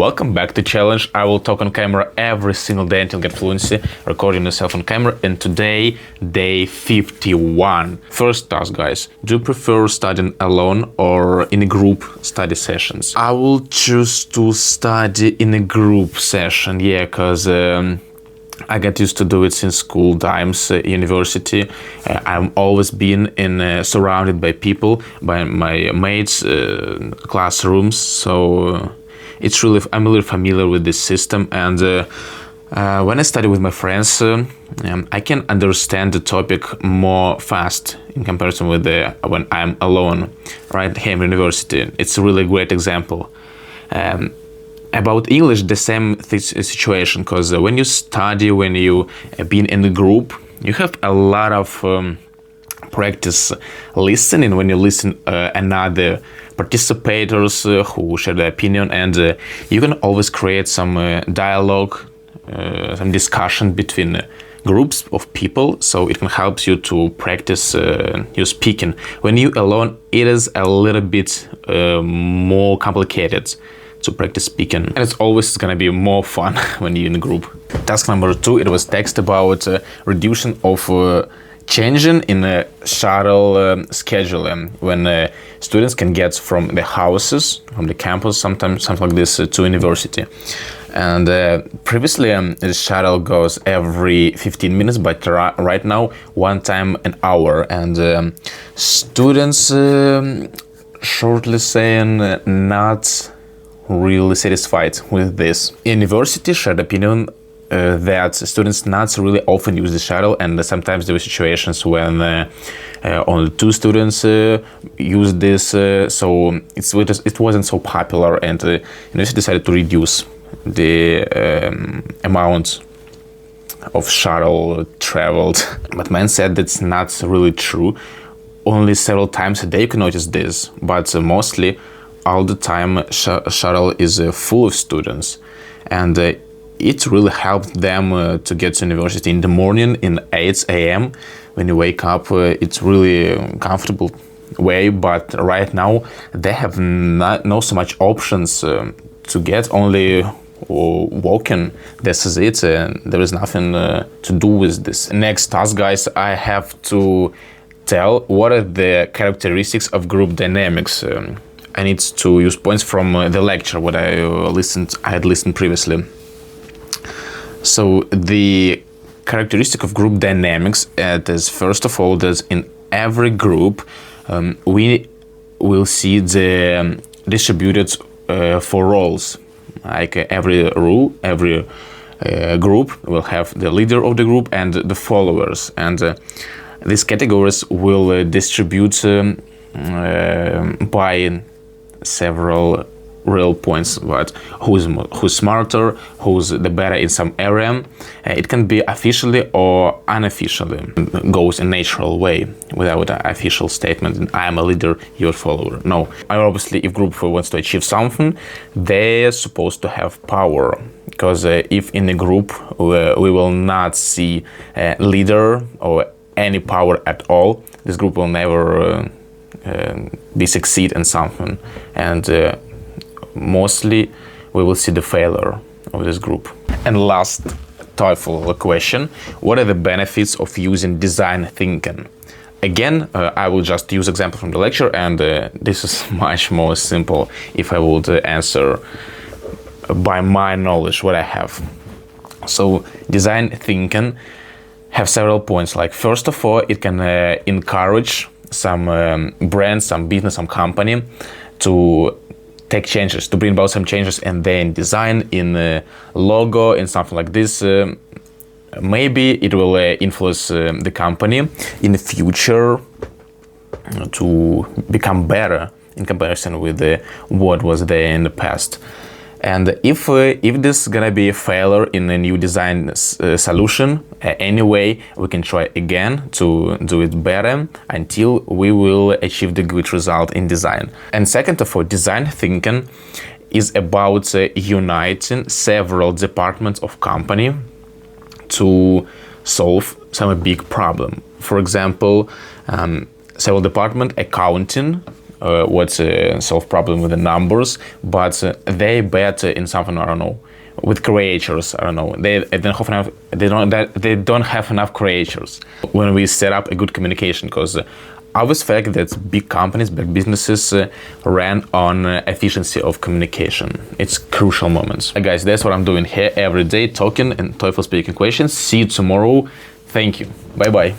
Welcome back to Challenge. I will talk on camera every single day until get fluency, recording myself on camera, and today, day 51. First task, guys. Do you prefer studying alone or in a group study sessions? I will choose to study in a group session, yeah, because I got used to do it since school times, university. I'm always been surrounded by people, by my mates, classrooms, so I'm really familiar with this system, and when I study with my friends, I can understand the topic more fast in comparison with when I'm alone, right here in university. It's a really great example. About English, the same situation, because when you study, when you been in a group, you have a lot of practice listening when you listen another participators who share their opinion, and you can always create some dialogue, some discussion between groups of people, so it can help you to practice your speaking. When you alone, it is a little bit more complicated to practice speaking, and it's always gonna be more fun when you're in a group. Task number 2, it was text about reduction of changing in a shuttle schedule when students can get from the houses, from the campus, sometimes something like this, to university. And previously the shuttle goes every 15 minutes, but right now one time an hour, and students shortly saying not really satisfied with this. University shared opinion that students not really often use the shuttle, and sometimes there were situations when only 2 students use this, so it wasn't so popular, and university decided to reduce the amount of shuttle traveled. But man said that's not really true. Only several times a day you can notice this, but mostly all the time shuttle is full of students, and it really helped them to get to university in the morning in 8 a.m. When you wake up, it's really comfortable way, but right now they have not so much options to get, only walking. This is it, and there is nothing to do with this. Next task, guys, I have to tell what are the characteristics of group dynamics. I need to use points from the lecture what I had listened previously. So the characteristic of group dynamics is, first of all, that in every group we will see the distributed 4 roles. Like every group will have the leader of the group and the followers, and these categories will distribute by several real points, but who's smarter, who's the better in some area. It can be officially or unofficially. It goes in a natural way without an official statement, I am a leader, you're a follower. No. Obviously, if group wants to achieve something, they're supposed to have power, because if in a group we will not see a leader or any power at all, this group will never be succeed in something, and mostly we will see the failure of this group. And last TOEFL question: what are the benefits of using design thinking? Again, I will just use example from the lecture, and this is much more simple if I would answer by my knowledge what I have. So design thinking have several points. Like, first of all, it can encourage some brand, some business, some company to take changes, to bring about some changes in their design, in logo, in something like this. Maybe it will influence the company in the future to become better in comparison with what was there in the past. And if this is gonna be a failure in a new design solution, anyway, we can try again to do it better until we will achieve the good result in design. And second of all, design thinking is about uniting several departments of company to solve some big problem. For example, several department, accounting what's solve problem with the numbers, but they bet in something, I don't know, with creators. I don't know. They don't have enough creators when we set up a good communication, because obvious fact that big companies, big businesses ran on efficiency of communication. It's crucial moments. Guys, that's what I'm doing here every day, talking and TOEFL speaking questions. See you tomorrow. Thank you. Bye bye.